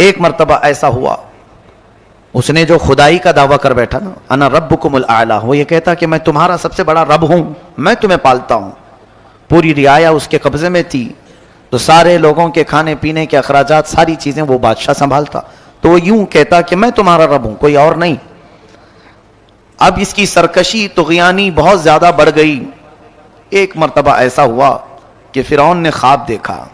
ایک مرتبہ ایسا ہوا، اس نے جو خدائی کا دعویٰ کر بیٹھا نا، انا ربکم الاعلی، وہ یہ کہتا کہ میں تمہارا سب سے بڑا رب ہوں، میں تمہیں پالتا ہوں. پوری رعایا اس کے قبضے میں تھی، تو سارے لوگوں کے کھانے پینے کے اخراجات، ساری چیزیں وہ بادشاہ سنبھالتا. تو وہ یوں کہتا کہ میں تمہارا رب ہوں، کوئی اور نہیں. اب اس کی سرکشی طغیانی بہت زیادہ بڑھ گئی. ایک مرتبہ ایسا ہوا کہ فرعون نے خواب دیکھا.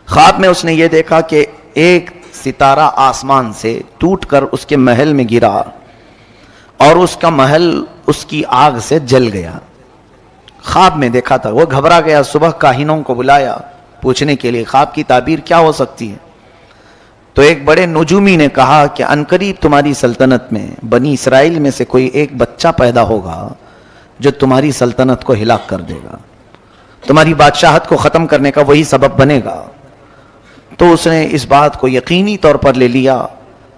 خواب میں اس نے یہ دیکھا کہ ایک ستارہ آسمان سے ٹوٹ کر اس کے محل میں گرا اور اس کا محل اس کی آگ سے جل گیا. خواب میں دیکھا تھا. وہ گھبرا گیا، صبح کاہنوں کو بلایا پوچھنے کے لیے خواب کی تعبیر کیا ہو سکتی ہے. تو ایک بڑے نجومی نے کہا کہ عنقریب تمہاری سلطنت میں بنی اسرائیل میں سے کوئی ایک بچہ پیدا ہوگا جو تمہاری سلطنت کو ہلاک کر دے گا، تمہاری بادشاہت کو ختم کرنے کا وہی سبب بنے گا. تو اس نے اس بات کو یقینی طور پر لے لیا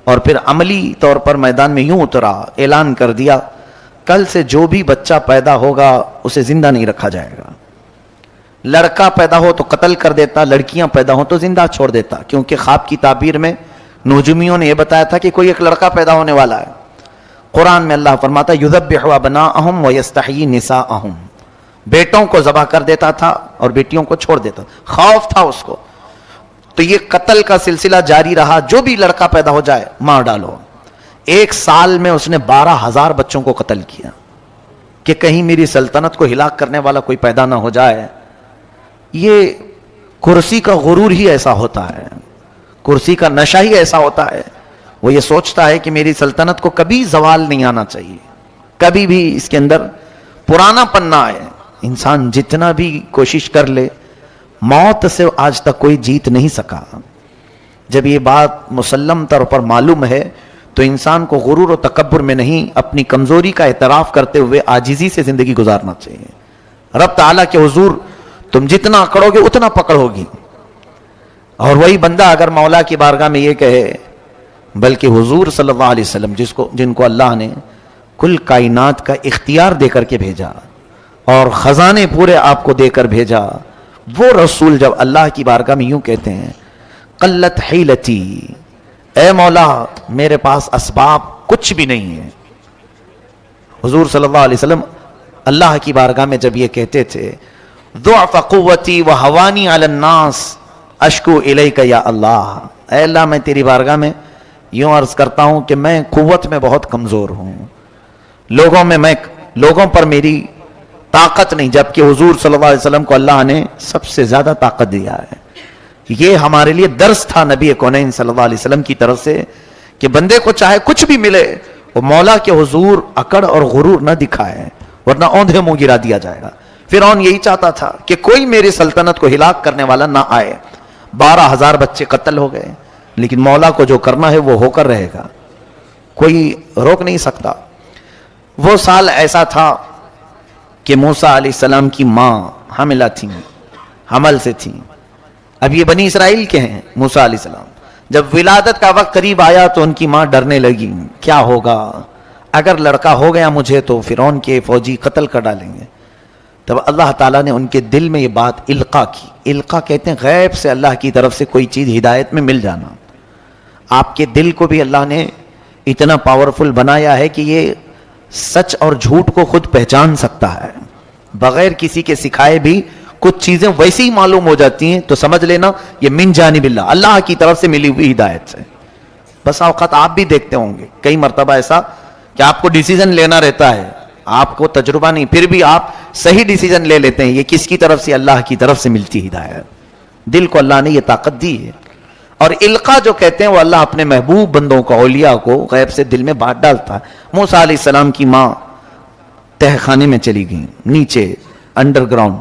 اور پھر عملی طور پر میدان میں یوں اترا، اعلان کر دیا کل سے جو بھی بچہ پیدا ہوگا اسے زندہ نہیں رکھا جائے گا. لڑکا پیدا ہو تو قتل کر دیتا، لڑکیاں پیدا ہو تو زندہ چھوڑ دیتا، کیونکہ خواب کی تعبیر میں نجومیوں نے یہ بتایا تھا کہ کوئی ایک لڑکا پیدا ہونے والا ہے. قرآن میں اللہ فرماتا یذبح ابناءہم ویستحیی نساءہم، بیٹوں کو ذبح کر دیتا تھا اور بیٹیوں کو چھوڑ دیتا. خوف تھا اس کو. تو یہ قتل کا سلسلہ جاری رہا، جو بھی لڑکا پیدا ہو جائے مار ڈالو. ایک سال میں اس نے 12,000 بچوں کو قتل کیا کہ کہیں میری سلطنت کو ہلاک کرنے والا کوئی پیدا نہ ہو جائے. یہ کرسی کا غرور ہی ایسا ہوتا ہے، کرسی کا نشہ ہی ایسا ہوتا ہے. وہ یہ سوچتا ہے کہ میری سلطنت کو کبھی زوال نہیں آنا چاہیے، کبھی بھی اس کے اندر پرانا پن نہ آئے. انسان جتنا بھی کوشش کر لے، موت سے آج تک کوئی جیت نہیں سکا. جب یہ بات مسلم طور پر معلوم ہے تو انسان کو غرور و تکبر میں نہیں، اپنی کمزوری کا اعتراف کرتے ہوئے عاجزی سے زندگی گزارنا چاہیے. رب تعالیٰ کے حضور تم جتنا اکڑو گے اتنا پکڑ ہوگی. اور وہی بندہ اگر مولا کی بارگاہ میں یہ کہے، بلکہ حضور صلی اللہ علیہ وسلم جن کو اللہ نے کل کائنات کا اختیار دے کر کے بھیجا اور خزانے پورے آپ کو دے کر بھیجا، وہ رسول جب اللہ کی بارگاہ میں یوں کہتے ہیں قلت حیلتی، اے مولا میرے پاس اسباب کچھ بھی نہیں ہے. حضور صلی اللہ علیہ وسلم اللہ کی بارگاہ میں جب یہ کہتے تھے ضعف قوتی وہوانی علی الناس اشکو الیک یا اللہ، اے اللہ میں تیری بارگاہ میں یوں عرض کرتا ہوں کہ میں قوت میں بہت کمزور ہوں، لوگوں پر میری طاقت نہیں، جبکہ حضور صلی اللہ علیہ وسلم کو اللہ نے سب سے زیادہ طاقت دیا ہے. یہ ہمارے لیے درس تھا نبی کونین صلی اللہ علیہ وسلم کی طرف سے کہ بندے کو چاہے کچھ بھی ملے وہ مولا کے حضور اکڑ اور غرور نہ دکھائے، ورنہ اوندھے منہ گرا دیا جائے گا. فرعون یہی چاہتا تھا کہ کوئی میری سلطنت کو ہلاک کرنے والا نہ آئے. 12,000 بچے قتل ہو گئے، لیکن مولا کو جو کرنا ہے وہ ہو کر رہے گا، کوئی روک نہیں سکتا. وہ سال ایسا تھا کہ موسیٰ علیہ السلام کی ماں حاملہ تھیں، حمل سے تھیں. اب یہ بنی اسرائیل کے ہیں موسیٰ علیہ السلام. جب ولادت کا وقت قریب آیا تو ان کی ماں ڈرنے لگی، کیا ہوگا اگر لڑکا ہو گیا مجھے تو فرعون کے فوجی قتل کر ڈالیں گے. تب اللہ تعالیٰ نے ان کے دل میں یہ بات القا کی. القا کہتے ہیں غیب سے اللہ کی طرف سے کوئی چیز ہدایت میں مل جانا. آپ کے دل کو بھی اللہ نے اتنا پاورفل بنایا ہے کہ یہ سچ اور جھوٹ کو خود پہچان سکتا ہے، بغیر کسی کے سکھائے بھی کچھ چیزیں ویسے ہی معلوم ہو جاتی ہیں. تو سمجھ لینا یہ من جانب اللہ، اللہ کی طرف سے ملی ہوئی ہدایت سے. بس اوقات آپ بھی دیکھتے ہوں گے کئی مرتبہ ایسا کہ آپ کو ڈیسیژن لینا رہتا ہے، آپ کو تجربہ نہیں، پھر بھی آپ صحیح ڈیسیژن لے لیتے ہیں. یہ کس کی طرف سے؟ اللہ کی طرف سے ملتی ہدایت. دل کو اللہ نے یہ طاقت دی ہے. اور القا جو کہتے ہیں وہ اللہ اپنے محبوب بندوں کو، اولیاء کو غیب سے دل میں بات ڈالتا ہے. موسیٰ علیہ السلام کی ماں تہ خانے میں چلی گئی، نیچے انڈر گراؤنڈ.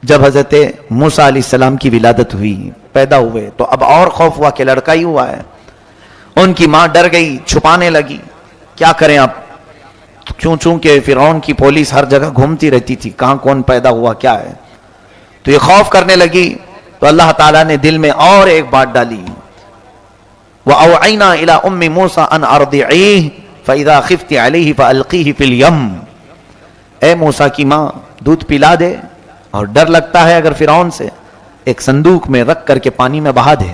جب حضرت موسیٰ علیہ السلام کی ولادت ہوئی، پیدا ہوئے، تو اب اور خوف ہوا کہ لڑکا ہی ہوا ہے. ان کی ماں ڈر گئی، چھپانے لگی. کیا کریں اب؟ چونکہ فرعون کی پولیس ہر جگہ گھومتی رہتی تھی، کہاں کون پیدا ہوا کیا ہے. تو یہ خوف کرنے لگی. تو اللہ تعالیٰ نے دل میں اور ایک بات ڈالی، وَأَوْعَيْنَا إِلَىٰ أُمِّ مُوسَىٰ أَنْ أَرْضِعِيهِ فَإِذَا خِفْتِ عَلَيْهِ فَأَلْقِيهِ فِي الْيَمِّ. اے موسیٰ کی ماں دودھ پلا دے، اور ڈر لگتا ہے اگر فرعون سے، ایک صندوق میں رکھ کر کے پانی میں بہا دے.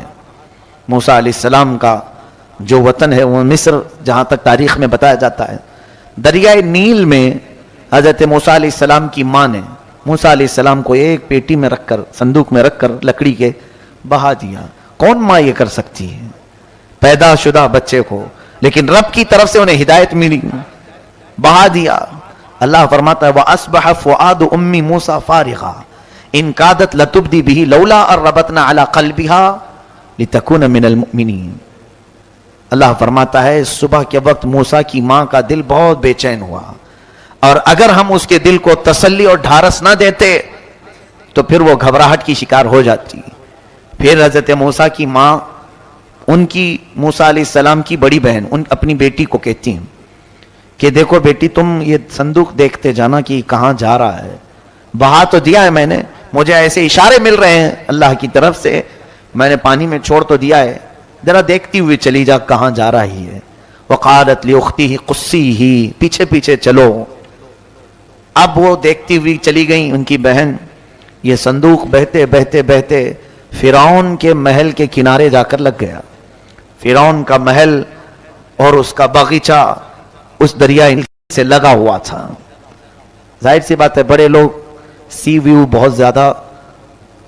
موسیٰ علیہ السلام کا جو وطن ہے وہ مصر، جہاں تک تاریخ میں بتایا جاتا ہے، دریائے نیل میں حضرت موسیٰ علیہ السلام کی ماں نے موسیٰ علیہ السلام کو ایک پیٹی میں رکھ کر، صندوق میں رکھ کر لکڑی کے بہا دیا۔ کون ماں یہ کر سکتی ہے پیدا شدہ بچے کو؟ لیکن رب کی طرف سے انہیں ہدایت ملی، بہا دیا۔ اللہ فرماتا ہے وَأَصْبَحَ فُؤَادُ أُمِّ مُوسَى فَارِغًا إِن كَادَتْ لَتُبْدِي بِهِ لَوْلَا أَن رَّبَطْنَا عَلَى قَلْبِهَا لِتَكُونَ مِنَ الْمُؤْمِنِينَ۔ اللہ فرماتا ہے صبح کے وقت موسیٰ کی ماں کا دل بہت بے چین ہوا، اور اگر ہم اس کے دل کو تسلی اور ڈھارس نہ دیتے تو پھر وہ گھبراہٹ کی شکار ہو جاتی۔ پھر حضرت موسیٰ کی ماں ان کی موسیٰ علیہ السلام کی بڑی بہن اپنی بیٹی کو کہتی ہیں کہ دیکھو بیٹی، تم یہ صندوق دیکھتے جانا کہ کہاں جا رہا ہے، بہا تو دیا ہے میں نے، مجھے ایسے اشارے مل رہے ہیں اللہ کی طرف سے، میں نے پانی میں چھوڑ تو دیا ہے، ذرا دیکھتی ہوئی چلی جا کہاں جا رہی ہے۔ وقالت لأختہ قصیہ، پیچھے پیچھے چلو۔ اب وہ دیکھتی ہوئی چلی گئی ان کی بہن۔ یہ صندوق بہتے بہتے بہتے فرعون کے محل کے کنارے جا کر لگ گیا۔ فرعون کا محل اور اس کا باغیچہ اس دریائے سے لگا ہوا تھا۔ ظاہر سی بات ہے بڑے لوگ سی ویو بہت زیادہ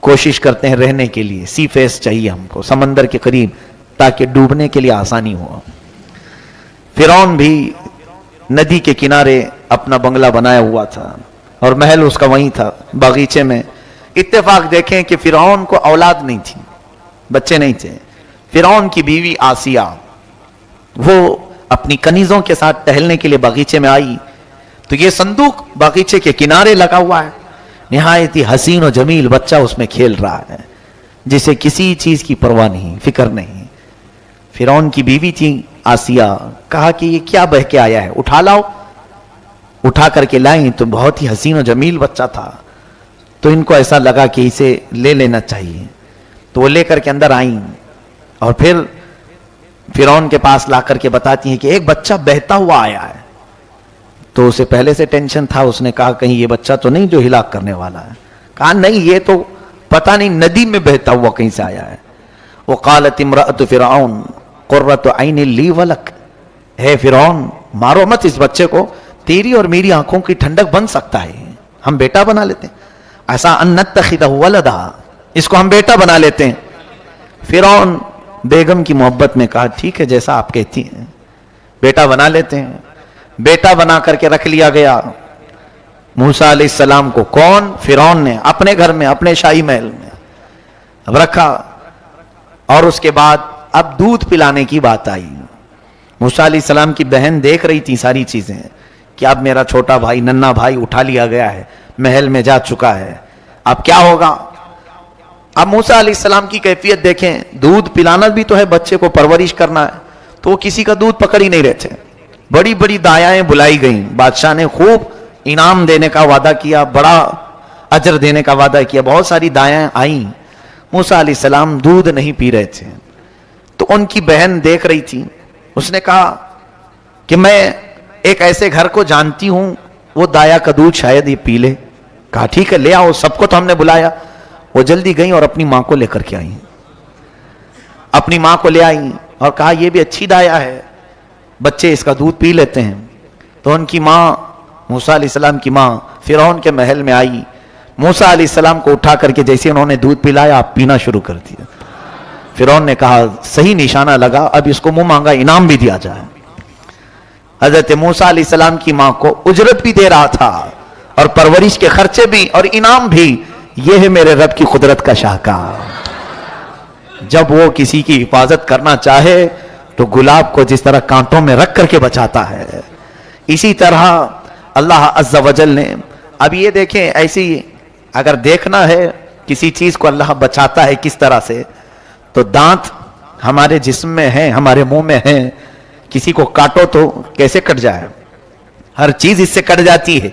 کوشش کرتے ہیں رہنے کے لیے، سی فیس چاہیے ہم کو، سمندر کے قریب، تاکہ ڈوبنے کے لیے آسانی ہو۔ فرعون بھی ندی کے کنارے اپنا بنگلہ بنایا ہوا تھا اور محل اس کا وہیں تھا باغیچے میں۔ اتفاق دیکھیں کہ فرعون کو اولاد نہیں تھی، بچے نہیں تھے۔ فرعون کی بیوی آسیہ وہ اپنی کنیزوں کے ساتھ ٹہلنے کے لیے باغیچے میں آئی تو یہ صندوق باغیچے کے کنارے لگا ہوا ہے، نہایت ہی حسین و جمیل بچہ اس میں کھیل رہا ہے، جسے کسی چیز کی پرواہ نہیں، فکر نہیں۔ فرعون کی بیوی تھی آسیہ، کہا کہ یہ کیا بہ کے آیا ہے، اٹھا لاؤ۔ اٹھا کر کے لائیں تو بہت ہی حسین و جمیل بچہ تھا، تو ان کو ایسا لگا کہ اسے لے لینا چاہیے، تو وہ لے کر کے اندر آئیں اور پھر فرعون کے پاس لا کر کے بتاتی ہیں کہ ایک بچہ بہتا ہوا آیا ہے۔ تو اسے پہلے سے ٹینشن تھا، اس نے کہا کہیں یہ بچہ تو نہیں جو ہلاک کرنے والا ہے؟ کہا نہیں، یہ تو پتہ نہیں ندی میں بہتا ہوا کہیں سے آیا ہے۔ وقالت امرأۃ فرعون قرۃ عین لی ولک، ہے فرعون مارو مت اس بچے کو، تیری اور میری آنکھوں کی ٹھنڈک بن سکتا ہے، ہم بیٹا بنا لیتے ہیں، ایسا ان نتخذہ ولدا، اس کو ہم بیٹا بنا لیتے ہیں۔ فرعون بیگم کی محبت میں کہا ٹھیک ہے جیسا آپ کہتی ہیں، بیٹا بنا لیتے ہیں۔ بیٹا بنا کر کے رکھ لیا گیا موسیٰ علیہ السلام کو۔ کون؟ فرعون نے اپنے گھر میں، اپنے شاہی محل میں اب رکھا۔ اور اس کے بعد اب دودھ پلانے کی بات آئی۔ موسیٰ علیہ السلام کی بہن دیکھ رہی تھی ساری چیزیں کہ اب میرا چھوٹا بھائی، ننھا بھائی اٹھا لیا گیا ہے، محل میں جا چکا ہے، اب کیا ہوگا؟ اب موسیٰ علیہ السلام کی کیفیت دیکھیں، دودھ پلانا بھی تو ہے، بچے کو پرورش کرنا ہے، تو وہ کسی کا دودھ پکڑ ہی نہیں رہے تھے۔ بڑی بڑی دایائیں بلائی گئیں، بادشاہ نے خوب انعام دینے کا وعدہ کیا، بڑا اجر دینے کا وعدہ کیا، بہت ساری دایائیں آئیں۔ موسیٰ علیہ السلام دودھ نہیں پی رہے تھے، تو ان کی بہن دیکھ رہی تھی، اس نے کہا کہ میں ایک ایسے گھر کو جانتی ہوں وہ دایا کا دودھ شاید یہ پی لے۔ کہا ٹھیک ہے لے آؤ، سب کو تو ہم نے بلایا۔ وہ جلدی گئیں اور اپنی ماں کو لے کر کے آئیں، اپنی ماں کو لے آئیں اور کہا یہ بھی اچھی دایا ہے، بچے اس کا دودھ پی لیتے ہیں۔ تو ان کی ماں، موسیٰ علیہ السلام کی ماں فرعون کے محل میں آئی، موسیٰ علیہ السلام کو اٹھا کر کے جیسے انہوں نے دودھ پلایا آپ پینا شروع کر دیا۔ فرعون نے کہا صحیح نشانہ لگا، اب اس کو منہ مانگا انعام بھی دیا جائے۔ حضرت موسیٰ علیہ السلام کی ماں کو اجرت بھی دے رہا تھا اور پرورش کے خرچے بھی اور انعام بھی۔ یہ ہے میرے رب کی قدرت کا شاہکار، جب وہ کسی کی حفاظت کرنا چاہے تو گلاب کو جس طرح کانٹوں میں رکھ کر کے بچاتا ہے، اسی طرح اللہ عز و جل نے۔ اب یہ دیکھیں، ایسی اگر دیکھنا ہے کسی چیز کو اللہ بچاتا ہے کس طرح سے، تو دانت ہمارے جسم میں ہیں، ہمارے منہ میں ہیں، کسی کو کاٹو تو کیسے کٹ جائے، ہر چیز اس سے کٹ جاتی ہے،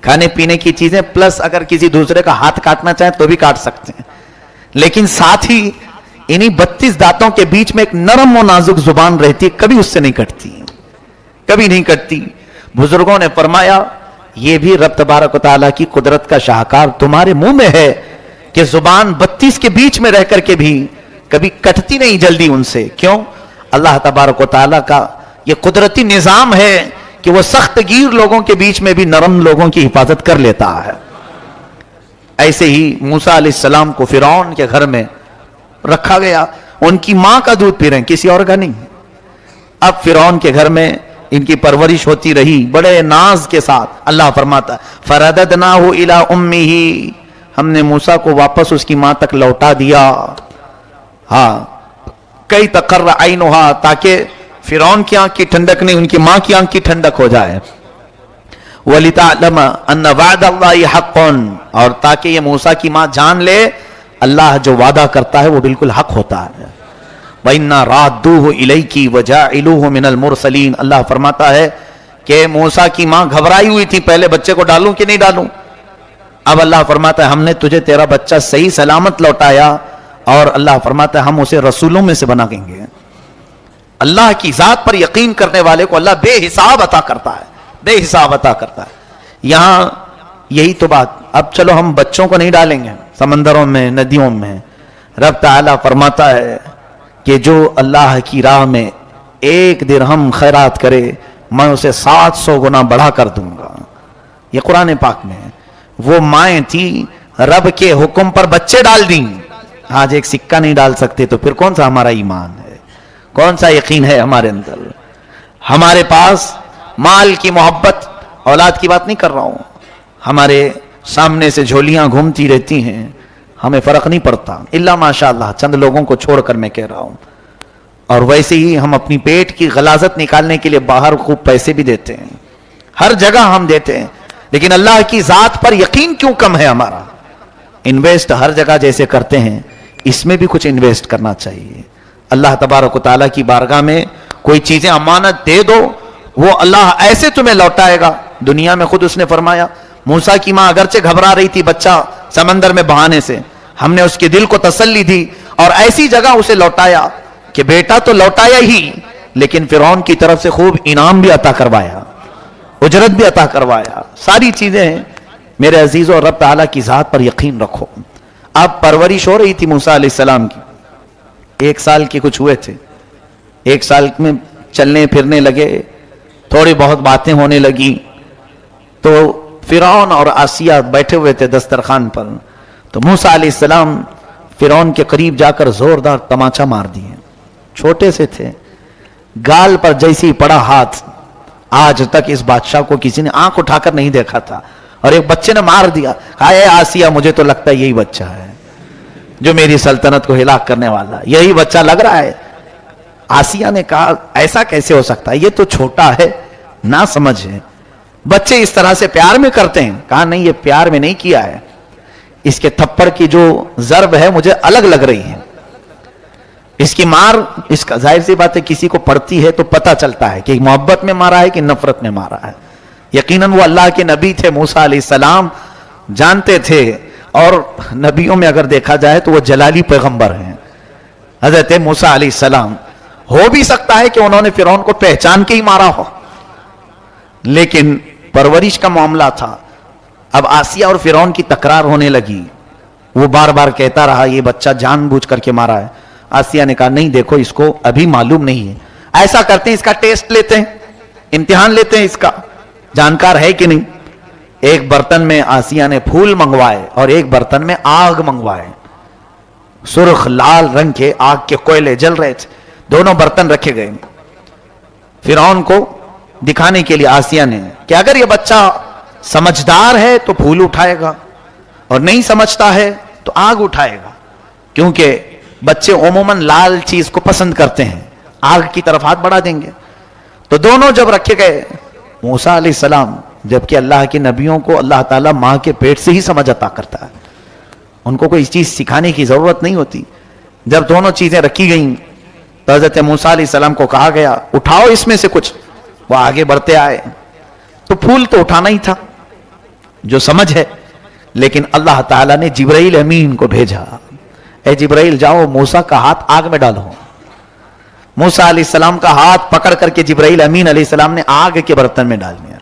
کھانے پینے کی چیزیں، پلس اگر کسی دوسرے کا ہاتھ کاٹنا چاہیں تو بھی کاٹ سکتے ہیں، لیکن ساتھ ہی انہی 32 دانتوں کے بیچ میں ایک نرم و نازک زبان رہتی ہے، کبھی اس سے نہیں کٹتی، کبھی نہیں کٹتی۔ بزرگوں نے فرمایا یہ بھی رب تبارک و تعالیٰ کی قدرت کا شاہکار تمہارے منہ میں ہے کہ زبان 32 کے بیچ میں رہ کر کے بھی کبھی کٹتی نہیں جلدی ان سے. کیوں؟ اللہ تبارک و تعالیٰ کا یہ قدرتی نظام ہے کہ وہ سخت گیر لوگوں کے بیچ میں بھی نرم لوگوں کی حفاظت کر لیتا ہے. ایسے ہی موسیٰ علیہ السلام کو فرعون کے گھر میں رکھا گیا. ان کی ماں کا دودھ پی رہے ہیں, کسی اور کا نہیں. اب فرعون کے گھر میں ان کی پرورش ہوتی رہی بڑے ناز کے ساتھ. اللہ فرماتا ہے فَرَدَدْنَاهُ إِلَىٰ أُمِّهِ, ہم نے موسیٰ کو واپس اس کی ماں تک لوٹا دیا. ہاں, کئی تقر عینها, تاکہ فرعون کی آنکھ کی ٹھنڈک نہیں, ان کی ماں کی آنکھ کی ٹھنڈک ہو جائے. وَلِتَعْلَمَ أَنَّ وَعْدَ اللَّهِ حَقٌّ, اور تاکہ یہ موسیٰ کی ماں جان لے اللہ جو وعدہ کرتا ہے وہ بالکل حق ہوتا ہے. وَإِنَّا رَادُّوهُ إِلَيْكِ وَجَاعِلُوهُ مِنَ الْمُرْسَلِينَ, اللہ فرماتا ہے کہ موسیٰ کی ماں گھبرائی ہوئی تھی پہلے بچے کو ڈالوں کہ نہیں ڈالوں. اب اللہ فرماتا ہے ہم نے تجھے تیرا بچہ صحیح سلامت لوٹایا, اور اللہ فرماتا ہے ہم اسے رسولوں میں سے بنا دیں گے. اللہ کی ذات پر یقین کرنے والے کو اللہ بے حساب عطا کرتا ہے, بے حساب عطا کرتا ہے. یہاں یہی تو بات. اب چلو ہم بچوں کو نہیں ڈالیں گے سمندروں میں, ندیوں میں. رب تعالیٰ فرماتا ہے کہ جو اللہ کی راہ میں 1 درہم خیرات کرے میں اسے 700 گنا بڑھا کر دوں گا. یہ قرآن پاک میں ہے. وہ مائیں تھی رب کے حکم پر بچے ڈال دیں. آج ایک سکہ نہیں ڈال سکتے تو پھر کون سا ہمارا ایمان ہے, کون سا یقین ہے ہمارے اندر. ہمارے پاس مال کی محبت, اولاد کی بات نہیں کر رہا ہوں, ہمارے سامنے سے جھولیاں گھومتی رہتی ہیں, ہمیں فرق نہیں پڑتا الا ماشاءاللہ چند لوگوں کو چھوڑ کر میں کہہ رہا ہوں. اور ویسے ہی ہم اپنی پیٹ کی غلاظت نکالنے کے لیے باہر خوب پیسے بھی دیتے ہیں, ہر جگہ ہم دیتے ہیں, لیکن اللہ کی ذات پر یقین کیوں کم ہے ہمارا. انویسٹ ہر جگہ جیسے کرتے ہیں اس میں بھی کچھ انویسٹ کرنا چاہیے. اللہ تبارک و تعالیٰ کی بارگاہ میں کوئی چیزیں امانت دے دو, وہ اللہ ایسے تمہیں لوٹائے گا. دنیا میں خود اس نے فرمایا موسیٰ کی ماں اگرچہ گھبرا رہی تھی بچہ سمندر میں بہانے سے, ہم نے اس کے دل کو تسلی دی اور ایسی جگہ اسے لوٹایا کہ بیٹا تو لوٹایا ہی, لیکن فرعون کی طرف سے خوب انعام بھی عطا کروایا, اجرت بھی عطا کروایا. ساری چیزیں ہیں. میرے عزیزو, رب تعالیٰ کی ذات پر یقین رکھو. اب پرورش ہو رہی تھی موسیٰ علیہ السلام کی, 1 سال کے کچھ ہوئے تھے. 1 سال میں چلنے پھرنے لگے, تھوڑی بہت باتیں ہونے لگی. تو فرعون اور آسیہ بیٹھے ہوئے تھے دسترخوان پر, تو موسیٰ علیہ السلام فرعون کے قریب جا کر زوردار تماچا مار دیے. چھوٹے سے تھے, گال پر جیسی پڑا ہاتھ, آج تک اس بادشاہ کو کسی نے آنکھ اٹھا کر نہیں دیکھا تھا, اور ایک بچے نے مار دیا. اے آسیہ, مجھے تو لگتا ہے یہی بچہ ہے جو میری سلطنت کو ہلاک کرنے والا, یہی بچہ لگ رہا ہے. آسیہ نے کہا ایسا کیسے ہو سکتا ہے, یہ تو چھوٹا ہے, نہ سمجھ ہے, بچے اس طرح سے پیار میں کرتے ہیں. کہا نہیں, یہ پیار میں نہیں کیا ہے, اس کے تھپڑ کی جو ضرب ہے مجھے الگ لگ رہی ہے. اس کی مار, اس کا ظاہر سی بات ہے کسی کو پڑتی ہے تو پتہ چلتا ہے کہ محبت میں مارا ہے کہ نفرت میں مارا ہے. یقیناً وہ اللہ کے نبی تھے, موسیٰ علیہ السلام جانتے تھے, اور نبیوں میں اگر دیکھا جائے تو وہ جلالی پیغمبر ہیں حضرت موسیٰ علیہ السلام. ہو بھی سکتا ہے کہ انہوں نے فرعون کو پہچان کے ہی مارا ہو, لیکن پرورش کا معاملہ تھا. اب آسیہ اور فرعون کی تکرار ہونے لگی. وہ بار بار کہتا رہا یہ بچہ جان بوجھ کر کے مارا ہے. آسیہ نے کہا نہیں دیکھو, اس کو ابھی معلوم نہیں ہے, ایسا کرتے ہیں اس کا ٹیسٹ لیتے ہیں, امتحان لیتے ہیں اس کا, جانکار ہے کہ نہیں. ایک برتن میں آسیہ نے پھول منگوائے اور ایک برتن میں آگ منگوائے. سرخ لال رنگ کے آگ کے کوئلے جل رہے تھے, دونوں برتن رکھے گئے. فرعون کو دکھانے کے لیے آسیہ نے کہ اگر یہ بچہ سمجھدار ہے تو پھول اٹھائے گا, اور نہیں سمجھتا ہے تو آگ اٹھائے گا, کیونکہ بچے عموماً لال چیز کو پسند کرتے ہیں, آگ کی طرف ہاتھ بڑھا دیں گے. تو دونوں جب رکھے گئے, موسیٰ علیہ السلام, جبکہ اللہ کے نبیوں کو اللہ تعالیٰ ماں کے پیٹ سے ہی سمجھ عطا کرتا ہے, ان کو کوئی چیز سکھانے کی ضرورت نہیں ہوتی. جب دونوں چیزیں رکھی گئیں تو حضرت موسیٰ علیہ السلام کو کہا گیا اٹھاؤ اس میں سے کچھ. وہ آگے بڑھتے آئے تو پھول تو اٹھانا ہی تھا جو سمجھ ہے, لیکن اللہ تعالیٰ نے جبرائیل امین کو بھیجا, اے جبرائیل جاؤ موسیٰ کا ہاتھ آگ میں ڈالو. موسیٰ علیہ السلام کا ہاتھ پکڑ کر کے جبرائیل امین علیہ السلام نے آگ کے برتن میں ڈال دیا.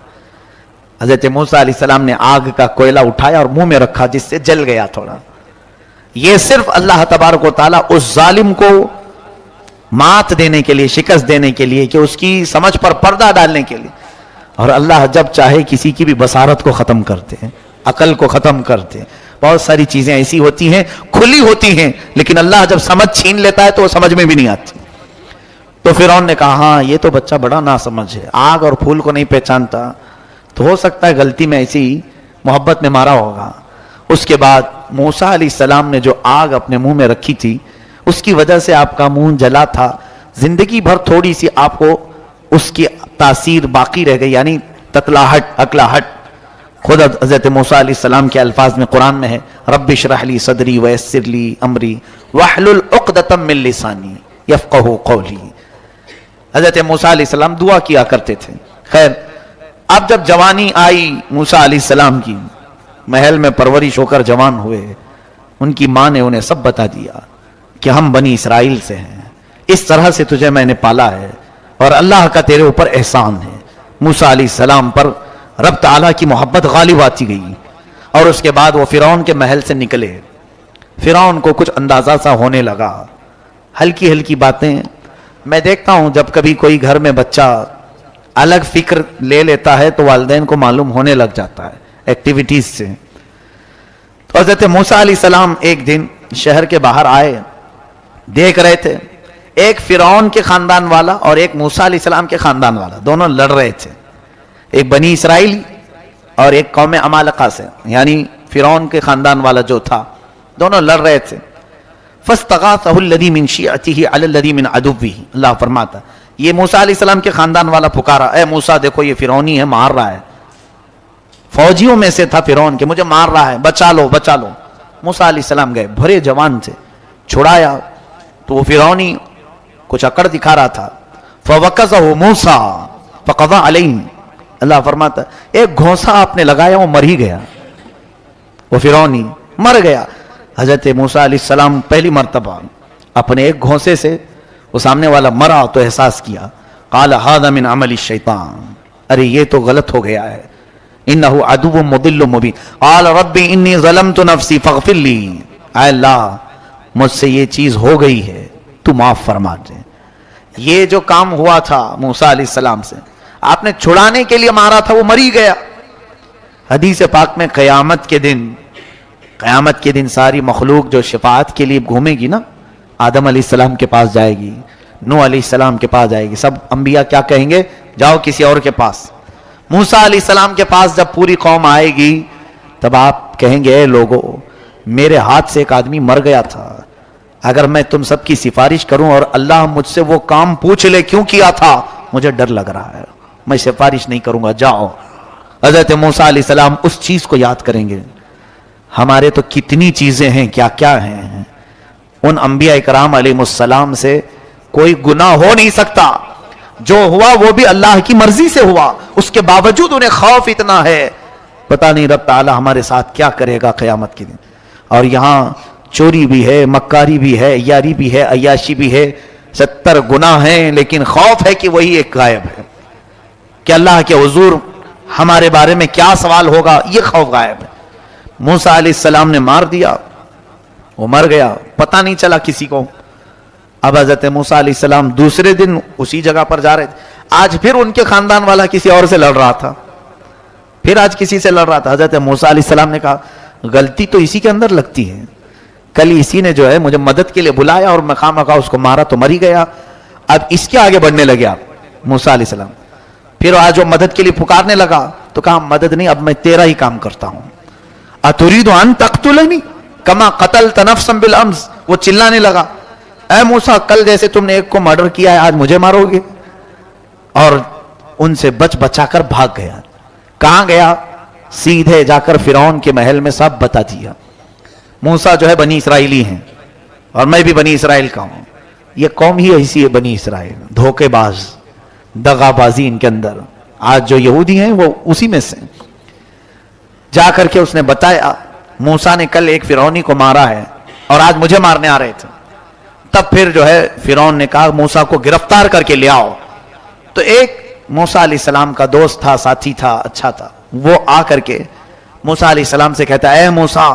حضرت موسیٰ علیہ السلام نے آگ کا کوئلہ اٹھایا اور منہ میں رکھا, جس سے جل گیا تھوڑا. یہ صرف اللہ تبارک و تعالیٰ اس ظالم کو مات دینے کے لیے، شکست دینے کے لیے، کہ اس کی سمجھ پر پردہ ڈالنے کے لیے. اور اللہ جب چاہے کسی کی بھی بصارت کو ختم کرتے ہیں، عقل کو ختم کرتے ہیں. بہت ساری چیزیں ایسی ہوتی ہیں کھلی ہوتی ہیں، لیکن اللہ جب سمجھ چھین لیتا ہے تو وہ سمجھ میں بھی نہیں آتی. تو فرعون نے کہا ہاں یہ تو بچہ بڑا ناسمجھ ہے، آگ اور پھول کو نہیں پہچانتا، تو ہو سکتا ہے غلطی میں ایسی محبت میں مارا ہوگا. اس کے بعد موسیٰ علیہ السلام نے جو آگ اپنے منہ میں رکھی تھی اس کی وجہ سے آپ کا منہ جلا تھا، زندگی بھر تھوڑی سی آپ کو اس کی تاثیر باقی رہ گئی، یعنی تتلاہٹ، اکلاہٹ. خود حضرت موسیٰ علیہ السلام کے الفاظ میں قرآن میں ہے رب اشرح لی صدری ویسر لی امری واحلل عقدۃ من لسانی یفقہوا قولی. حضرت موسیٰ علیہ السلام دعا کیا کرتے تھے. خیر، اب جب جوانی آئی موسیٰ علیہ السلام کی، محل میں پرورش ہو کر جوان ہوئے، ان کی ماں نے انہیں سب بتا دیا کہ ہم بنی اسرائیل سے ہیں، اس طرح سے تجھے میں نے پالا ہے اور اللہ کا تیرے اوپر احسان ہے. موسیٰ علیہ السلام پر رب تعالیٰ کی محبت غالب آتی گئی اور اس کے بعد وہ فرعون کے محل سے نکلے. فرعون کو کچھ اندازہ سا ہونے لگا، ہلکی ہلکی باتیں. میں دیکھتا ہوں جب کبھی کوئی گھر میں بچہ الگ فکر لے لیتا ہے تو والدین کو معلوم ہونے لگ جاتا ہے ایکٹیویٹیز سے. تو حضرت موسیٰ علیہ السلام ایک دن شہر کے باہر آئے، دیکھ رہے تھے ایک فرعون کے خاندان والا اور ایک موسیٰ علیہ السلام کے خاندان والا دونوں لڑ رہے تھے، ایک بنی اسرائیل اور ایک قوم عمالقہ سے، یعنی فرعون کے خاندان والا جو تھا، دونوں لڑ رہے تھے. فاستغاثه الذي من شيعته على الذي من عدوه. اللہ فرماتا یہ موسیٰ علیہ السلام کے خاندان والا پکارا اے موسیٰ دیکھو یہ فرعونی ہے، مار رہا ہے، فوجیوں میں سے تھا فرعون کہ مجھے مار رہا ہے، بچا لو بچا لو. موسیٰ علیہ السلام گئے، بھرے جوان سے چھڑایا تو وہ فرعونی کچھ اکڑ دکھا رہا تھا. فوقظه موسیٰ فقضى علیہ. اللہ فرماتا ایک گھونسا آپ نے لگایا وہ مر ہی گیا، وہ فرعونی مر گیا. حضرت موسیٰ علیہ السلام پہلی مرتبہ اپنے ایک گھونسے سے وہ سامنے والا مرا تو احساس کیا. قال هذا من عمل الشیطان. ارے یہ تو غلط ہو گیا ہے، انه عدو مضل مبین. قال رب انی ظلمت نفسی فاغفر لی. اے اللہ مجھ سے یہ چیز ہو گئی ہے تو معاف فرما دے. یہ جو کام ہوا تھا موسیٰ علیہ السلام سے، آپ نے چھڑانے کے لیے مارا تھا، وہ مری گیا. حدیث پاک میں قیامت کے دن ساری مخلوق جو شفاعت کے لیے گھومے گی نا، آدم علیہ السلام کے پاس جائے گی، نوح علیہ السلام کے پاس جائے گی، سب انبیاء کیا کہیں گے؟ جاؤ کسی اور کے پاس. موسیٰ علیہ السلام کے پاس جب پوری قوم آئے گی تب آپ کہیں گے اے لوگو میرے ہاتھ سے ایک آدمی مر گیا تھا، اگر میں تم سب کی سفارش کروں اور اللہ مجھ سے وہ کام پوچھ لے کیوں کیا تھا، مجھے ڈر لگ رہا ہے، میں سفارش نہیں کروں گا، جاؤ. حضرت موسیٰ علیہ السلام اس چیز کو یاد کریں گے. ہمارے تو کتنی چیزیں ہیں، کیا کیا ہیں. ان انبیاء اکرام علیہ السلام سے کوئی گناہ ہو نہیں سکتا، جو ہوا وہ بھی اللہ کی مرضی سے ہوا، اس کے باوجود انہیں خوف اتنا ہے، پتہ نہیں رب تعالی ہمارے ساتھ کیا کرے گا قیامت کے دن. اور یہاں چوری بھی ہے، مکاری بھی ہے، یاری بھی ہے، عیاشی بھی ہے، 70 گناہ ہیں، لیکن خوف ہے کہ وہی ایک غائب ہے، کہ اللہ کے حضور ہمارے بارے میں کیا سوال ہوگا، یہ خوف غائب ہے. موسیٰ علیہ السلام نے مار دیا، وہ مر گیا، پتہ نہیں چلا کسی کو. اب حضرت موسیٰ علیہ السلام دوسرے دن اسی جگہ پر جا رہے تھے. آج پھر ان کے خاندان والا کسی اور سے لڑ رہا تھا، پھر آج کسی سے لڑ رہا تھا. حضرت موسیٰ علیہ السلام نے کہا غلطی تو اسی کے اندر لگتی ہے، کل اسی نے جو ہے مجھے مدد کے لیے بلایا اور میں خواہ اس کو مارا تو مر ہی گیا، اب اس کے آگے بڑھنے لگے آپ موسیٰ علیہ السلام. پھر آج وہ مدد کے لیے پکارنے لگا تو کہا مدد نہیں، اب میں تیرا ہی کام کرتا ہوں. اتريد ان تقتلنی کما قتلت نفسا بالامس. وہ چلانے لگا اے موسیٰ کل جیسے تم نے ایک کو مرڈر کیا ہے آج مجھے مارو گے. اور ان سے بچ بچا کر بھاگ گیا. کہاں گیا؟ سیدھے جا کر فرعون کے محل میں سب بتا دیا. موسیٰ جو ہے بنی اسرائیلی ہیں اور میں بھی بنی اسرائیل کا ہوں. یہ قوم ہی ایسی ہے بنی اسرائیل، دھوکے باز، دغا بازی ان کے اندر. آج جو یہودی ہیں وہ اسی میں سے. جا کر کے اس نے بتایا موسیٰ نے کل ایک فرعونی کو مارا ہے اور آج مجھے مارنے آ رہے تھے. تب پھر جو ہے فرعون نے کہا موسیٰ کو گرفتار کر کے لے آؤ. تو ایک موسیٰ علیہ السلام کا دوست تھا، ساتھی تھا، اچھا تھا، وہ آ کر کے موسیٰ علیہ السلام سے کہتا ہے اے موسیٰ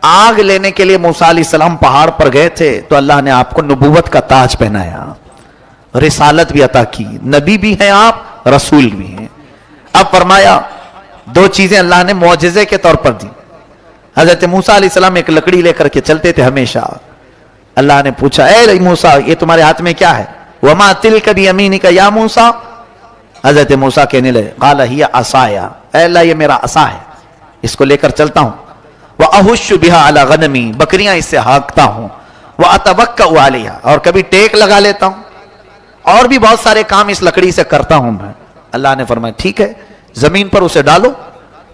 آگ لینے کے لیے موسیٰ علیہ السلام پہاڑ پر گئے تھے تو اللہ نے آپ کو نبوت کا تاج پہنایا، رسالت بھی عطا کی، نبی بھی ہیں آپ، رسول بھی ہیں۔ اب فرمایا دو چیزیں اللہ نے معجزے کے طور پر دی۔ حضرت موسیٰ علیہ السلام ایک لکڑی لے کر کے چلتے تھے ہمیشہ۔ اللہ نے پوچھا اے موسیٰ یہ تمہارے ہاتھ میں کیا ہے؟ وما تلک بیمینک یا موسیٰ، حضرت موسیٰ کہنے لگے قال ہی عصایا، اے اللہ یہ میرا عصا ہے، اس کو لے کر چلتا ہوں، وَأَهُشُّ بِهَا عَلَى غَنَمِي، بکریاں اس سے ہانکتا ہوں، وَأَتَوَكَّأُ عَلَيْهَا، اور کبھی ٹیک لگا لیتا ہوں، اور بھی بہت سارے کام اس لکڑی سے کرتا ہوں میں۔ اللہ نے فرمایا ٹھیک ہے زمین پر اسے ڈالو۔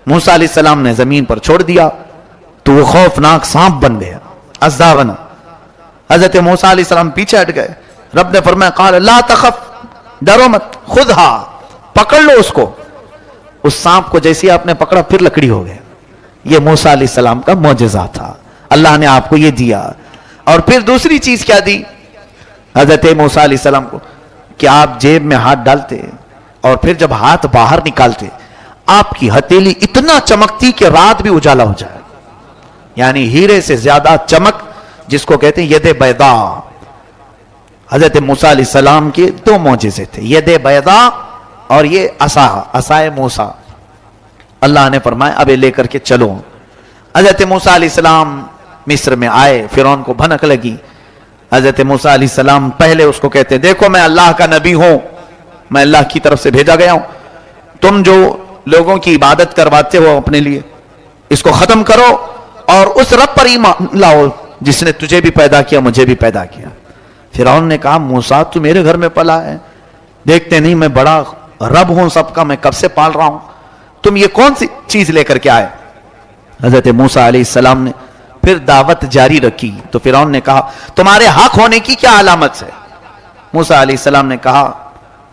موسیٰ علیہ السلام نے زمین پر چھوڑ دیا تو وہ خوفناک سانپ بن گیا، اژدھا بنا۔ حضرت موسیٰ علیہ السلام پیچھے ہٹ گئے، رب نے فرمایا قال لا تخف، ڈرو مت، خذها، پکڑ لو اس کو۔ اس سانپ کو جیسے آپ نے پکڑا پھر لکڑی ہو گئے۔ یہ موسیٰ علیہ السلام کا معجزہ تھا، اللہ نے آپ کو یہ دیا۔ اور پھر دوسری چیز کیا دی حضرت موسیٰ علیہ السلام کو کہ آپ جیب میں ہاتھ ڈالتے اور پھر جب ہاتھ باہر نکالتے آپ کی ہتھیلی اتنا چمکتی کہ رات بھی اجالا ہو جائے، یعنی ہیرے سے زیادہ چمک، جس کو کہتے ہیں ید بیضا۔ حضرت موسیٰ علیہ السلام کے دو معجزے تھے، ید بیضا اور یہ عصائے موسیٰ۔ اللہ نے فرمایا اب لے کر کے چلو۔ حضرت موسیٰ علیہ السلام مصر میں آئے، فرعون کو بھنک لگی۔ حضرت موسیٰ علیہ السلام پہلے اس کو کہتے دیکھو میں اللہ کا نبی ہوں، میں اللہ کی طرف سے بھیجا گیا ہوں، تم جو لوگوں کی عبادت کرواتے ہو اپنے لیے اس کو ختم کرو اور اس رب پر ایمان لاؤ جس نے تجھے بھی پیدا کیا مجھے بھی پیدا کیا۔ فرعون نے کہا موسیٰ تو میرے گھر میں پلا ہے، دیکھتے نہیں میں بڑا رب ہوں سب کا، میں کب سے پال رہا ہوں، تم یہ کون سی چیز لے کر کے آئے؟ حضرت موسیٰ علیہ السلام نے پھر دعوت جاری رکھی تو فرعون نے کہا تمہارے حق ہونے کی کیا علامت ہے؟ موسیٰ علیہ السلام نے کہا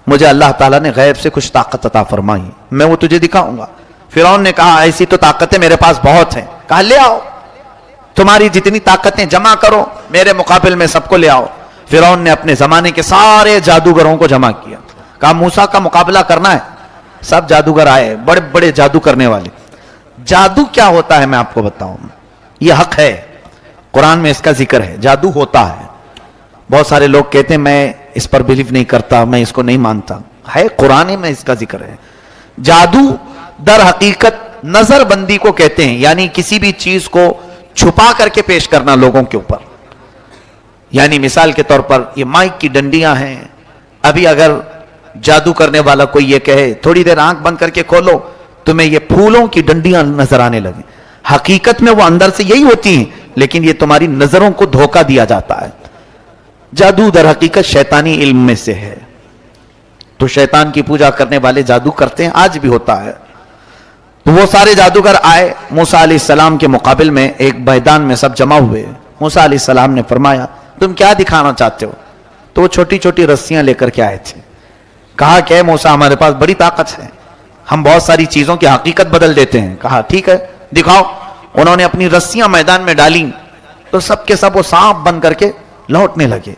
مجھے اللہ تعالیٰ نے غیب سے کچھ طاقت عطا فرمائی، میں وہ تجھے دکھاؤں گا۔ فرعون نے کہا ایسی تو طاقتیں میرے پاس بہت ہیں۔ کہا لے آؤ، تمہاری جتنی طاقتیں جمع کرو میرے مقابل میں سب کو لے آؤ۔ فرعون نے اپنے زمانے کے سارے جادوگروں کو جمع کیا، کہا موسیٰ کا مقابلہ کرنا ہے۔ سب جادوگر آئے، بڑے بڑے جادو کرنے والے۔ جادو کیا ہوتا ہے میں آپ کو بتاؤں، یہ حق ہے، قرآن میں اس کا ذکر ہے، جادو ہوتا ہے۔ بہت سارے لوگ کہتے ہیں میں اس پر بلیو نہیں کرتا، میں اس کو نہیں مانتا، ہے قرآن میں اس کا ذکر ہے۔ جادو در حقیقت نظر بندی کو کہتے ہیں، یعنی کسی بھی چیز کو چھپا کر کے پیش کرنا لوگوں کے اوپر۔ یعنی مثال کے طور پر یہ مائک کی ڈنڈیاں ہیں، ابھی اگر جادو کرنے والا کوئی یہ کہے تھوڑی دیر آنکھ بند کر کے کھولو تمہیں یہ پھولوں کی ڈنڈیاں نظر آنے لگیں، حقیقت میں وہ اندر سے یہی ہوتی ہیں لیکن یہ تمہاری نظروں کو دھوکہ دیا جاتا ہے۔ جادو در حقیقت شیطانی علم میں سے ہے، تو شیطان کی پوجا کرنے والے جادو کرتے ہیں، آج بھی ہوتا ہے۔ تو وہ سارے جادوگر آئے موسیٰ علیہ السلام کے مقابل میں، ایک میدان میں سب جمع ہوئے۔ موسیٰ علیہ السلام نے فرمایا تم کیا دکھانا چاہتے ہو؟ تو وہ چھوٹی چھوٹی رسیاں لے کر کے آئے تھے۔ کہا کہ اے موسیٰ ہمارے پاس بڑی طاقت ہے، ہم بہت ساری چیزوں کی حقیقت بدل دیتے ہیں۔ کہا ٹھیک ہے دکھاؤ۔ انہوں نے اپنی رسیاں میدان میں ڈالیں تو سب کے سب وہ سانپ بن کر کے لوٹنے لگے،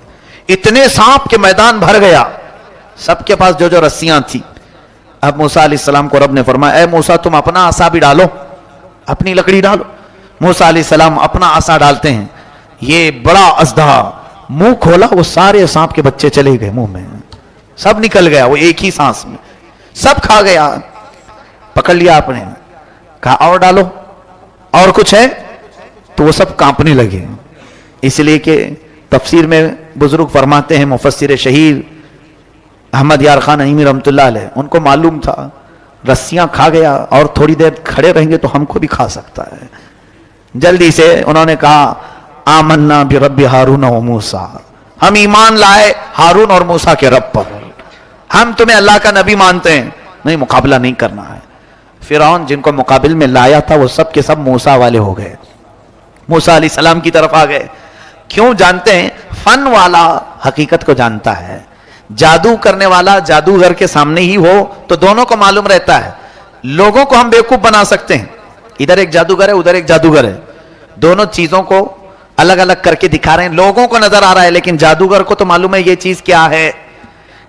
اتنے سانپ کے میدان بھر گیا، سب کے پاس جو جو رسیاں تھی۔ اب موسیٰ علیہ السلام کو رب نے فرمایا اے موسیٰ تم اپنا عصا بھی ڈالو، اپنی لکڑی ڈالو۔ موسیٰ علیہ السلام اپنا عصا ڈالتے ہیں، یہ بڑا اژدہا منہ کھولا، وہ سارے سانپ کے بچے چلے گئے منہ میں، سب نکل گیا وہ ایک ہی سانس میں، سب کھا گیا۔ پکڑ لیا آپ نے، کہا اور ڈالو، اور کچھ ہے؟ تو وہ سب کانپنے لگے۔ اس لیے کہ تفسیر میں بزرگ فرماتے ہیں، مفسر شہیر احمد یار خان نعیمی رحمۃ اللہ علیہ، ان کو معلوم تھا رسیاں کھا گیا اور تھوڑی دیر کھڑے رہیں گے تو ہم کو بھی کھا سکتا ہے۔ جلدی سے انہوں نے کہا آمنا برب ہارون و موسیٰ، ہم ایمان لائے ہارون اور موسیٰ کے رب پر، ہم تمہیں اللہ کا نبی مانتے ہیں، نہیں مقابلہ نہیں کرنا ہے۔ فرعون جن کو مقابل میں لایا تھا وہ سب کے سب موسیٰ والے ہو گئے، موسیٰ علیہ السلام کی طرف آ گئے۔ کیوں جانتے ہیں؟ فن والا حقیقت کو جانتا ہے، جادو کرنے والا جادوگر کے سامنے ہی ہو تو دونوں کو معلوم رہتا ہے۔ لوگوں کو ہم بیوقوف بنا سکتے ہیں، ادھر ایک جادوگر ہے ادھر ایک جادوگر ہے، دونوں چیزوں کو الگ الگ کر کے دکھا رہے ہیں، لوگوں کو نظر آ رہا ہے لیکن جادوگر کو تو معلوم ہے یہ چیز کیا ہے۔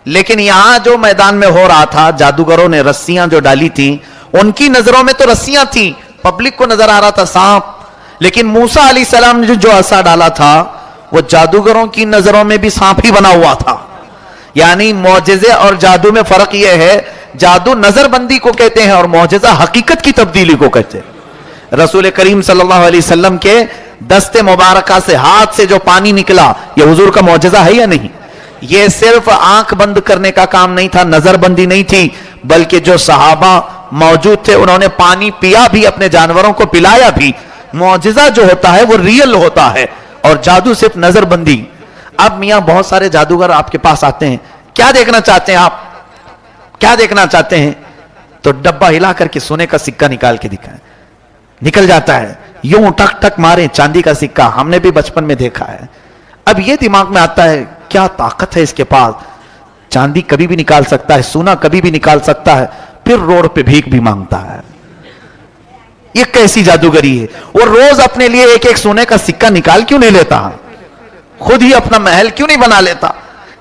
لیکن یہاں جو میدان میں ہو رہا تھا، جادوگروں نے رسیاں جو ڈالی تھیں ان کی نظروں میں تو رسیاں تھیں، پبلک کو نظر آ رہا تھا سانپ، لیکن موسیٰ علیہ السلام نے جو عصا ڈالا تھا وہ جادوگروں کی نظروں میں بھی سانپ ہی بنا ہوا تھا. یعنی معجزے اور جادو میں فرق یہ ہے، جادو نظر بندی کو کہتے ہیں اور معجزہ حقیقت کی تبدیلی کو کہتے ہیں. رسول کریم صلی اللہ علیہ وسلم کے دست مبارکہ سے، ہاتھ سے جو پانی نکلا، یہ حضور کا معجزہ ہے یا نہیں؟ یہ صرف آنکھ بند کرنے کا کام نہیں تھا، نظر بندی نہیں تھی، بلکہ جو صحابہ موجود تھے انہوں نے پانی پیا بھی، اپنے جانوروں کو پلایا بھی. معجزہ جو ہوتا ہے وہ ریئل ہوتا ہے اور جادو صرف نظر بندی. اب میاں بہت سارے جادوگر آپ کے پاس آتے ہیں، کیا دیکھنا چاہتے ہیں آپ؟ کیا دیکھنا چاہتے ہیں؟ تو ڈبہ ہلا کر کے سونے کا سکہ نکال کے دکھائیں، نکل جاتا ہے. یوں ٹک ٹک مارے، چاندی کا سکہ، ہم نے بھی بچپن میں دیکھا ہے. اب یہ دماغ میں آتا ہے کیا طاقت ہے اس کے پاس، چاندی کبھی بھی نکال سکتا ہے، سونا کبھی بھی نکال سکتا ہے، پھر روڈ پہ بھیک بھی مانگتا ہے. یہ کیسی جادوگری ہے؟ وہ روز اپنے لیے ایک ایک سونے کا سکہ نکال کیوں نہیں لیتا؟ خود ہی اپنا محل کیوں نہیں بنا لیتا؟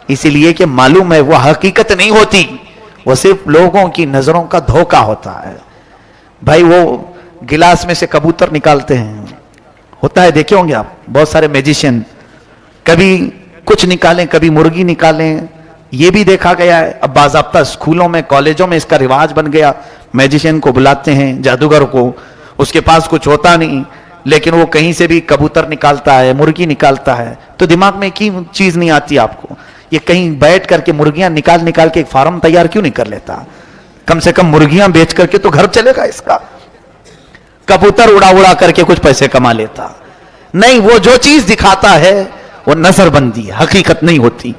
اسی لیے کہ معلوم ہے وہ حقیقت نہیں ہوتی، وہ صرف لوگوں کی نظروں کا دھوکہ ہوتا ہے. بھائی وہ گلاس میں سے کبوتر نکالتے ہیں، ہوتا ہے، دیکھے ہوں گے آپ، بہت سارے میجیشین کبھی کچھ نکالیں، کبھی مرغی نکالیں. یہ بھی دیکھا گیا ہے. اب باضابطہ اسکولوں میں، کالجوں میں اس کا رواج بن گیا، میجیشین کو بلاتے ہیں، جادوگر کو. اس کے پاس کچھ ہوتا نہیں لیکن وہ کہیں سے بھی کبوتر نکالتا ہے، مرغی نکالتا ہے. تو دماغ میں کی چیز نہیں آتی آپ کو؟ یہ کہیں بیٹھ کر کے مرغیاں نکال کے ایک فارم تیار کیوں نہیں کر لیتا؟ کم سے کم مرغیاں بیچ کر کے تو گھر چلے گا اس کا. کبوتر اڑا کر کے کچھ پیسے کما لیتا. نہیں، وہ جو چیز دکھاتا ہے وہ نظر بندی ہے، حقیقت نہیں ہوتی.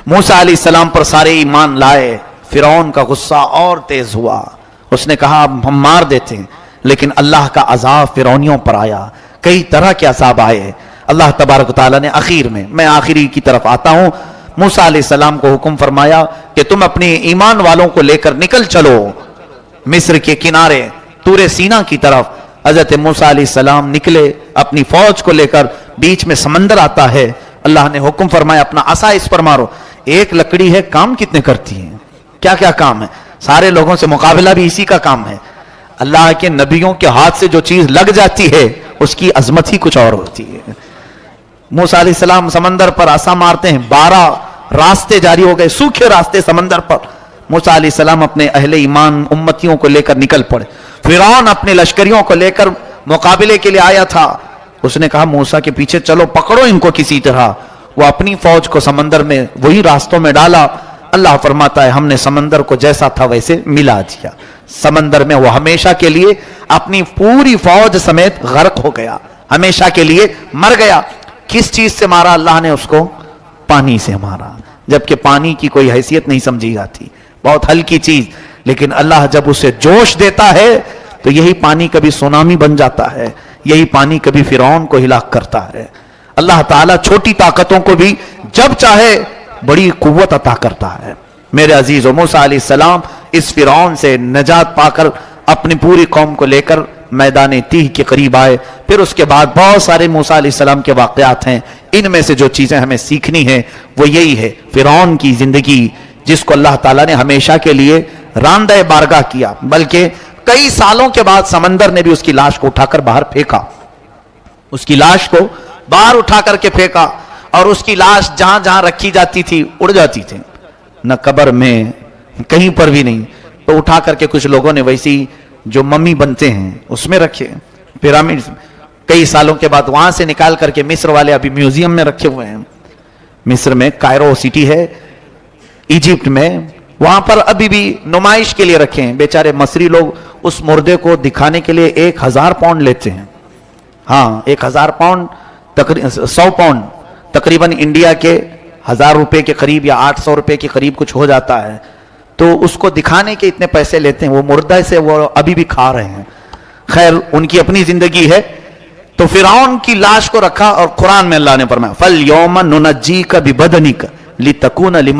موسیٰ علیہ السلام پر سارے ایمان لائے. فرعون کا غصہ اور تیز ہوا، اس نے کہا ہم مار دیتے ہیں، لیکن اللہ کا عذاب فرعونیوں پر آیا. کئی طرح کے عذاب آئے. اللہ تبارک و تعالیٰ نے آخر میں آخری کی طرف آتا ہوں، موسیٰ علیہ السلام کو حکم فرمایا کہ تم اپنے ایمان والوں کو لے کر نکل چلو مصر کے کنارے طور سینا کی طرف. حضرت موسیٰ علیہ السلام نکلے اپنی فوج کو لے کر. بیچ میں سمندر آتا ہے. اللہ نے حکم فرمایا اپنا عصا اس پر مارو. ایک لکڑی ہے، کام کتنے کرتی ہے، کیا کیا کام ہے. سارے لوگوں سے مقابلہ بھی اسی کا کام ہے. اللہ کے نبیوں کے ہاتھ سے جو چیز لگ جاتی ہے اس کی عظمت ہی کچھ اور ہوتی ہے. موسیٰ علیہ السلام سمندر پر عصا مارتے ہیں، 12 راستے جاری ہو گئے، سوکھے راستے سمندر پر. موسیٰ علیہ السلام اپنے اہل ایمان امتیوں کو لے کر نکل پڑے. فرعون اپنے لشکریوں کو لے کر مقابلے کے لیے آیا تھا. اس نے کہا موسیٰ کے پیچھے چلو، پکڑو ان کو کسی طرح. وہ اپنی فوج کو سمندر میں وہی راستوں میں ڈالا. اللہ فرماتا ہے ہم نے سمندر کو جیسا تھا ویسے ملا دیا. سمندر میں وہ ہمیشہ کے لیے اپنی پوری فوج سمیت غرق ہو گیا، ہمیشہ کے لیے مر گیا. کس چیز سے مارا اللہ نے اس کو؟ پانی سے مارا. جبکہ پانی کی کوئی حیثیت نہیں سمجھی جاتی، بہت ہلکی چیز، لیکن اللہ جب اسے جوش دیتا ہے تو یہی پانی کبھی سونامی بن جاتا ہے، یہی پانی کبھی فرعون کو ہلاک کرتا ہے. اللہ تعالیٰ چھوٹی طاقتوں کو بھی جب چاہے بڑی قوت عطا کرتا ہے. میرے عزیزو، موسیٰ علیہ السلام اس فرعون سے نجات پا کر اپنی پوری قوم کو لے کر میدان تیہ کے قریب آئے. پھر اس کے بعد بہت سارے موسیٰ علیہ السلام کے واقعات ہیں. ان میں سے جو چیزیں ہمیں سیکھنی ہیں وہ یہی ہے، فرعون کی زندگی جس کو اللہ تعالیٰ نے ہمیشہ کے لیے راندہ بارگاہ کیا، بلکہ کئی سالوں کے بعد سمندر نے بھی اس کی لاش کو اٹھا کر باہر پھینکا. اس کی لاش کو باہر اٹھا کر کے پھینکا اور اس کی لاش جہاں جہاں رکھی جاتی تھی اڑ جاتی تھی، نہ قبر میں کہیں پر بھی نہیں. تو اٹھا کر کے کچھ لوگوں نے ویسی جو ممی بنتے ہیں اس میں رکھے پیرامڈ. کئی سالوں کے بعد وہاں سے نکال کر کے مصر والے ابھی میوزیم میں رکھے ہوئے ہیں. مصر میں کائرو سٹی ہے ایجپٹ میں، وہاں پر ابھی بھی نمائش کے لیے رکھے ہیں. بیچارے مصری لوگ اس مردے کو دکھانے کے لیے 1000 پاؤنڈ لیتے ہیں. ہاں 1000 پاؤنڈ 100 پاؤنڈ تقریباً انڈیا کے 1000 روپے کے قریب یا 800 روپے کے قریب کچھ ہو جاتا ہے. تو اس کو دکھانے کے اتنے پیسے لیتے ہیں. وہ مردہ سے وہ ابھی بھی کھا رہے ہیں. خیر ان کی اپنی زندگی ہے. تو فرعون کی لاش کو رکھا اور قرآن میں اللہ نے فرمایا فَالْيَوْمَ نُنَجِّيكَ بِبَدَنِكَ لِتَكُونَ لِمَنْ